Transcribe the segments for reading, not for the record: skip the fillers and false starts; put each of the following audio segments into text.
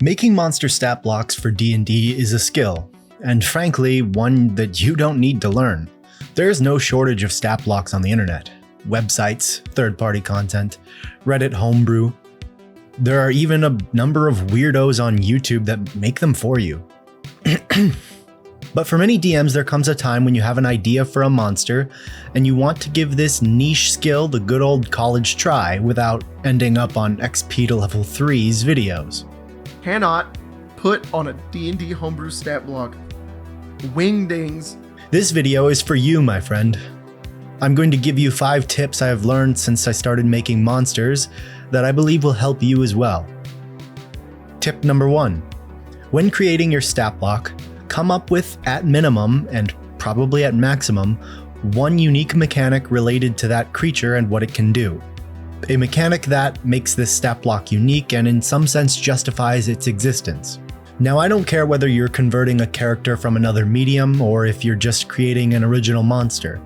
Making monster stat blocks for D&D is a skill, and frankly, one that you don't need to learn. There's no shortage of stat blocks on the internet. Websites, third-party content, Reddit homebrew. There are even a number of weirdos on YouTube that make them for you. But for many DMs, there comes a time when you have an idea for a monster, and you want to give this niche skill the good old college try without ending up on XP to level 3's videos. Cannot put on a D&D homebrew stat block. Wingdings. This video is for you, my friend. I'm going to give you 5 tips I have learned since I started making monsters that I believe will help you as well. Tip number 1. When creating your stat block, come up with, at minimum and probably at maximum, one unique mechanic related to that creature and what it can do. A mechanic that makes this stat block unique and in some sense justifies its existence. Now, I don't care whether you're converting a character from another medium or if you're just creating an original monster.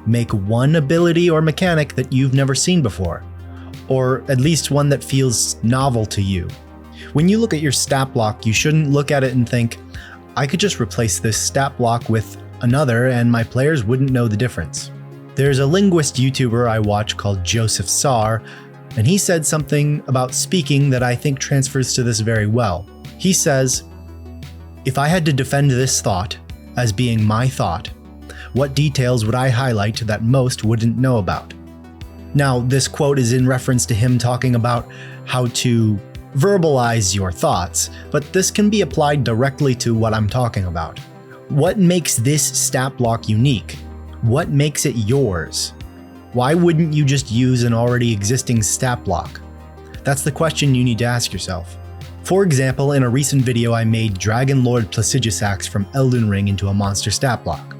Make one ability or mechanic that you've never seen before, or at least one that feels novel to you. When you look at your stat block, you shouldn't look at it and think, I could just replace this stat block with another and my players wouldn't know the difference. There's a linguist YouTuber I watch called Joseph Saar, and he said something about speaking that I think transfers to this very well. He says, if I had to defend this thought as being my thought, what details would I highlight that most wouldn't know about? Now, this quote is in reference to him talking about how to verbalize your thoughts, but this can be applied directly to what I'm talking about. What makes this stat block unique? What makes it yours? Why wouldn't you just use an already existing stat block? That's the question you need to ask yourself. For example, in a recent video I made Dragon Lord Placidusax from Elden Ring into a monster stat block.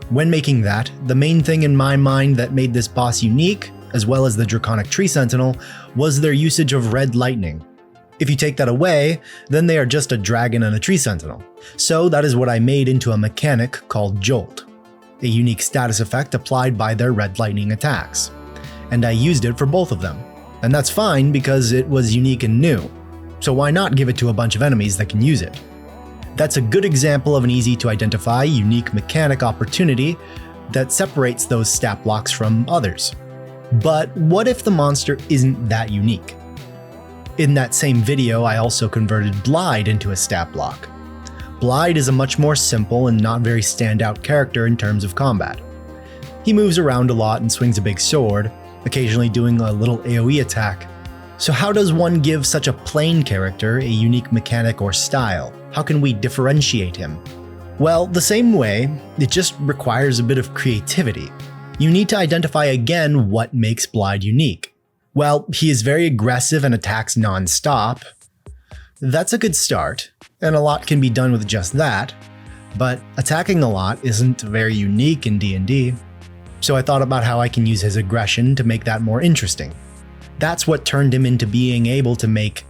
When making that, the main thing in my mind that made this boss unique, as well as the Draconic Tree Sentinel, was their usage of red lightning. If you take that away, then they are just a dragon and a tree sentinel. So that is what I made into a mechanic called Jolt, a unique status effect applied by their red lightning attacks. And I used it for both of them. And that's fine because it was unique and new. So why not give it to a bunch of enemies that can use it? That's a good example of an easy to identify unique mechanic opportunity that separates those stat blocks from others. But what if the monster isn't that unique? In that same video, I also converted Blide into a stat block. Blide is a much more simple and not very standout character in terms of combat. He moves around a lot and swings a big sword, occasionally doing a little AoE attack. So how does one give such a plain character a unique mechanic or style? How can we differentiate him? Well, the same way, it just requires a bit of creativity. You need to identify again what makes Blide unique. Well, he is very aggressive and attacks non-stop. That's a good start, and a lot can be done with just that, but attacking a lot isn't very unique in D&D. So I thought about how I can use his aggression to make that more interesting. That's what turned him into being able to make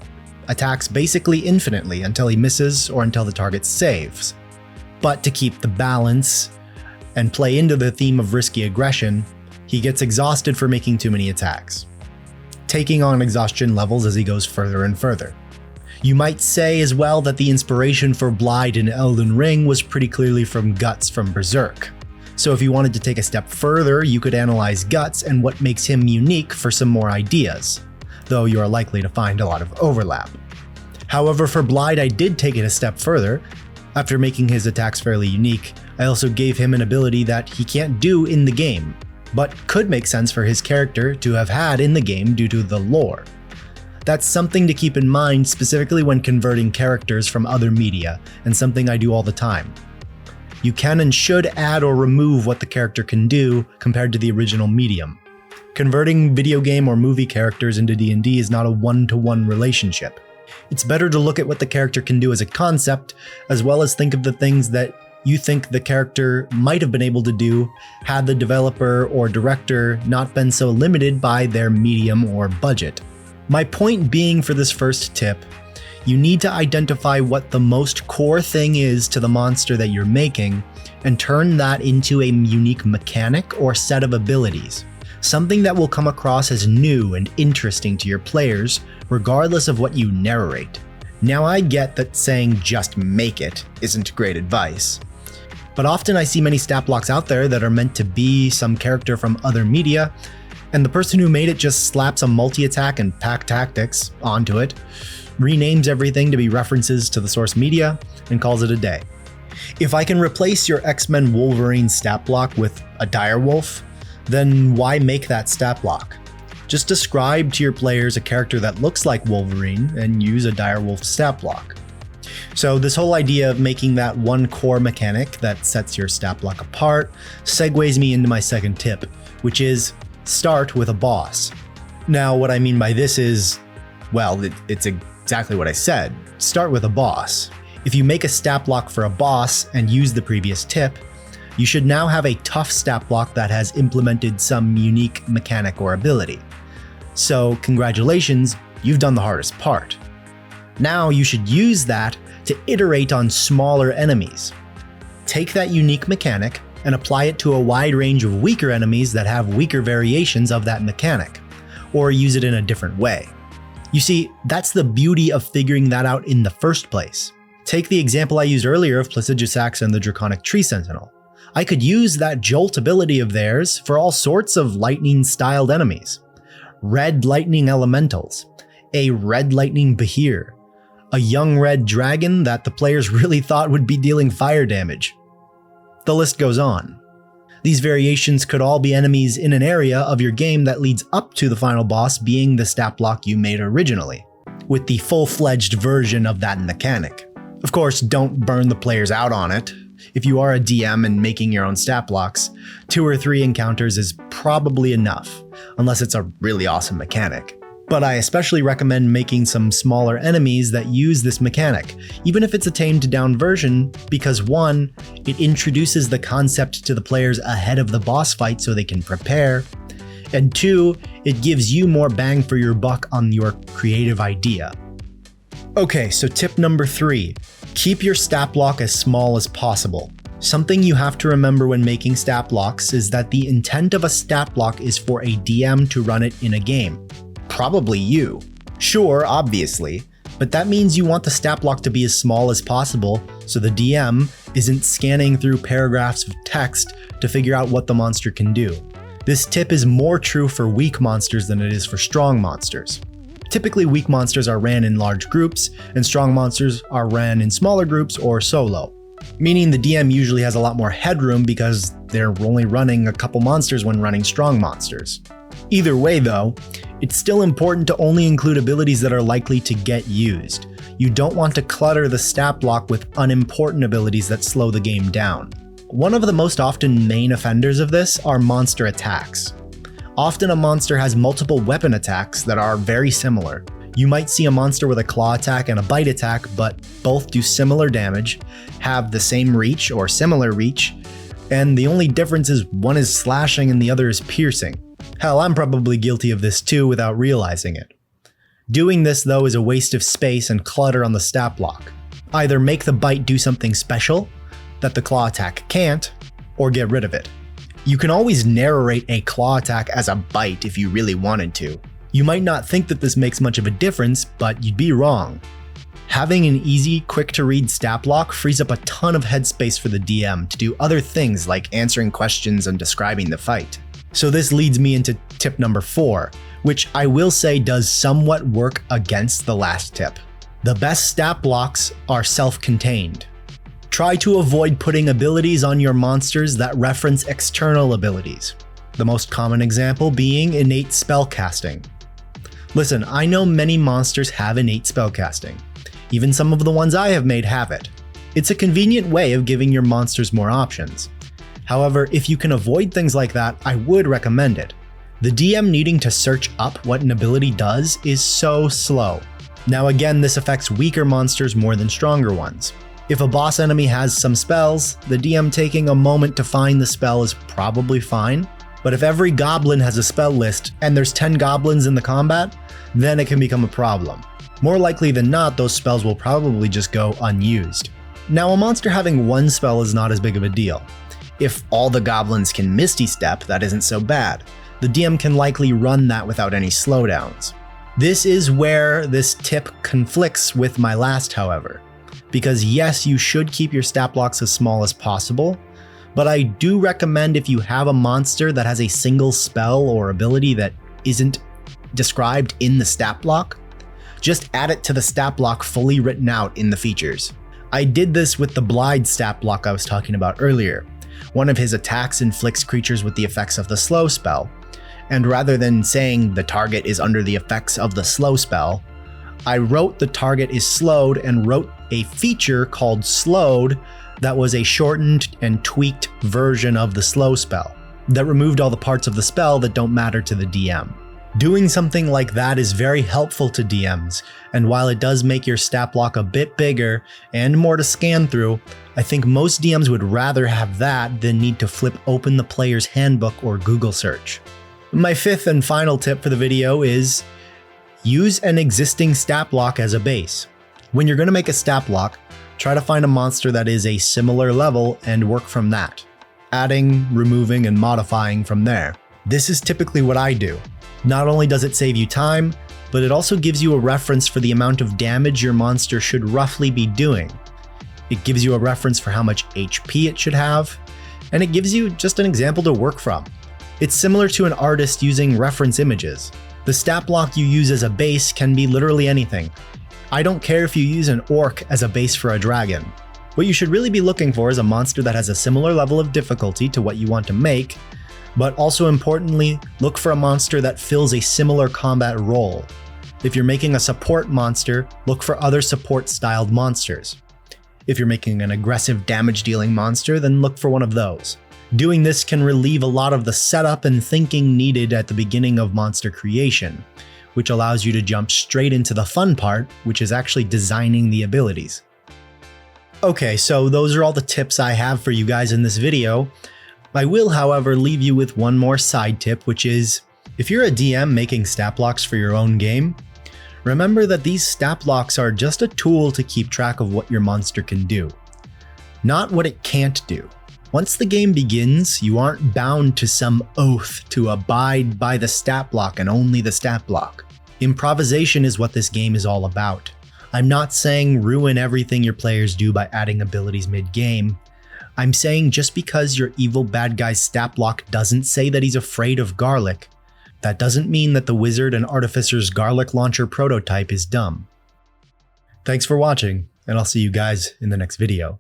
attacks basically infinitely until he misses or until the target saves. But to keep the balance and play into the theme of risky aggression, he gets exhausted for making too many attacks, taking on exhaustion levels as he goes further and further. You might say as well that the inspiration for Blide in Elden Ring was pretty clearly from Guts from Berserk. So if you wanted to take a step further, you could analyze Guts and what makes him unique for some more ideas, though you are likely to find a lot of overlap. However, for Blide, I did take it a step further. After making his attacks fairly unique, I also gave him an ability that he can't do in the game, but could make sense for his character to have had in the game due to the lore. That's something to keep in mind specifically when converting characters from other media, and something I do all the time. You can and should add or remove what the character can do compared to the original medium. Converting video game or movie characters into D&D is not a one-to-one relationship. It's better to look at what the character can do as a concept, as well as think of the things that you think the character might have been able to do had the developer or director not been so limited by their medium or budget. My point being for this first tip, you need to identify what the most core thing is to the monster that you're making and turn that into a unique mechanic or set of abilities. Something that will come across as new and interesting to your players, regardless of what you narrate. Now I get that saying just make it isn't great advice, but often I see many stat blocks out there that are meant to be some character from other media, and the person who made it just slaps a multi-attack and pack tactics onto it, renames everything to be references to the source media, and calls it a day. If I can replace your X-Men Wolverine stat block with a direwolf, then why make that stat block? Just describe to your players a character that looks like Wolverine and use a direwolf stat block. So this whole idea of making that one core mechanic that sets your stat block apart segues me into my second tip, which is start with a boss. Now what I mean by this is, well, it's exactly what I said. Start with a boss. If you make a stat block for a boss and use the previous tip, you should now have a tough stat block that has implemented some unique mechanic or ability. So congratulations, you've done the hardest part. Now you should use that to iterate on smaller enemies. Take that unique mechanic and apply it to a wide range of weaker enemies that have weaker variations of that mechanic, or use it in a different way. You see, that's the beauty of figuring that out in the first place. Take the example I used earlier of Placidusax and the Draconic Tree Sentinel. I could use that jolt ability of theirs for all sorts of lightning-styled enemies. Red lightning elementals, a red lightning Behir, a young red dragon that the players really thought would be dealing fire damage. The list goes on. These variations could all be enemies in an area of your game that leads up to the final boss being the stat block you made originally, with the full-fledged version of that mechanic. Of course, don't burn the players out on it. If you are a DM and making your own stat blocks, 2 or 3 encounters is probably enough, unless it's a really awesome mechanic. But I especially recommend making some smaller enemies that use this mechanic, even if it's a tamed down version, because 1, it introduces the concept to the players ahead of the boss fight so they can prepare, and 2, it gives you more bang for your buck on your creative idea. Okay, so tip number 3. Keep your stat block as small as possible. Something you have to remember when making stat blocks is that the intent of a stat block is for a DM to run it in a game. Probably you. Sure, obviously, but that means you want the stat block to be as small as possible so the DM isn't scanning through paragraphs of text to figure out what the monster can do. This tip is more true for weak monsters than it is for strong monsters. Typically, weak monsters are ran in large groups, and strong monsters are ran in smaller groups or solo. Meaning the DM usually has a lot more headroom because they're only running a couple monsters when running strong monsters. Either way though, it's still important to only include abilities that are likely to get used. You don't want to clutter the stat block with unimportant abilities that slow the game down. One of the most often main offenders of this are monster attacks. Often a monster has multiple weapon attacks that are very similar. You might see a monster with a claw attack and a bite attack, but both do similar damage, have the same reach or similar reach, and the only difference is one is slashing and the other is piercing. Hell, I'm probably guilty of this too without realizing it. Doing this though is a waste of space and clutter on the stat block. Either make the bite do something special that the claw attack can't, or get rid of it. You can always narrate a claw attack as a bite if you really wanted to. You might not think that this makes much of a difference, but you'd be wrong. Having an easy, quick-to-read stat block frees up a ton of headspace for the DM to do other things like answering questions and describing the fight. So this leads me into tip number 4, which I will say does somewhat work against the last tip. The best stat blocks are self-contained. Try to avoid putting abilities on your monsters that reference external abilities. The most common example being innate spellcasting. Listen, I know many monsters have innate spellcasting. Even some of the ones I have made have it. It's a convenient way of giving your monsters more options. However, if you can avoid things like that, I would recommend it. The DM needing to search up what an ability does is so slow. Now again, this affects weaker monsters more than stronger ones. If a boss enemy has some spells, the DM taking a moment to find the spell is probably fine. But if every goblin has a spell list and there's 10 goblins in the combat, then it can become a problem. More likely than not, those spells will probably just go unused. Now, a monster having one spell is not as big of a deal. If all the goblins can Misty Step, that isn't so bad. The DM can likely run that without any slowdowns. This is where this tip conflicts with my last, however, because yes, you should keep your stat blocks as small as possible, but I do recommend if you have a monster that has a single spell or ability that isn't described in the stat block, just add it to the stat block fully written out in the features. I did this with the Blide stat block I was talking about earlier. One of his attacks inflicts creatures with the effects of the slow spell, and rather than saying the target is under the effects of the slow spell, I wrote the target is slowed and wrote a feature called slowed that was a shortened and tweaked version of the slow spell that removed all the parts of the spell that don't matter to the DM. Doing something like that is very helpful to DMs, and while it does make your stat block a bit bigger and more to scan through, I think most DMs would rather have that than need to flip open the player's handbook or Google search. My fifth and final tip for the video is use an existing stat block as a base. When you're going to make a stat block, try to find a monster that is a similar level and work from that, adding, removing, and modifying from there. This is typically what I do. Not only does it save you time, but it also gives you a reference for the amount of damage your monster should roughly be doing. It gives you a reference for how much HP it should have, and it gives you just an example to work from. It's similar to an artist using reference images. The stat block you use as a base can be literally anything. I don't care if you use an orc as a base for a dragon. What you should really be looking for is a monster that has a similar level of difficulty to what you want to make, but also importantly, look for a monster that fills a similar combat role. If you're making a support monster, look for other support-styled monsters. If you're making an aggressive damage-dealing monster, then look for one of those. Doing this can relieve a lot of the setup and thinking needed at the beginning of monster creation, which allows you to jump straight into the fun part, which is actually designing the abilities. Okay, so those are all the tips I have for you guys in this video. I will, however, leave you with one more side tip, which is, if you're a DM making stat blocks for your own game, remember that these stat blocks are just a tool to keep track of what your monster can do, not what it can't do. Once the game begins, you aren't bound to some oath to abide by the stat block and only the stat block. Improvisation is what this game is all about. I'm not saying ruin everything your players do by adding abilities mid-game. I'm saying just because your evil bad guy's stat block doesn't say that he's afraid of garlic, that doesn't mean that the wizard and artificer's garlic launcher prototype is dumb. Thanks for watching, and I'll see you guys in the next video.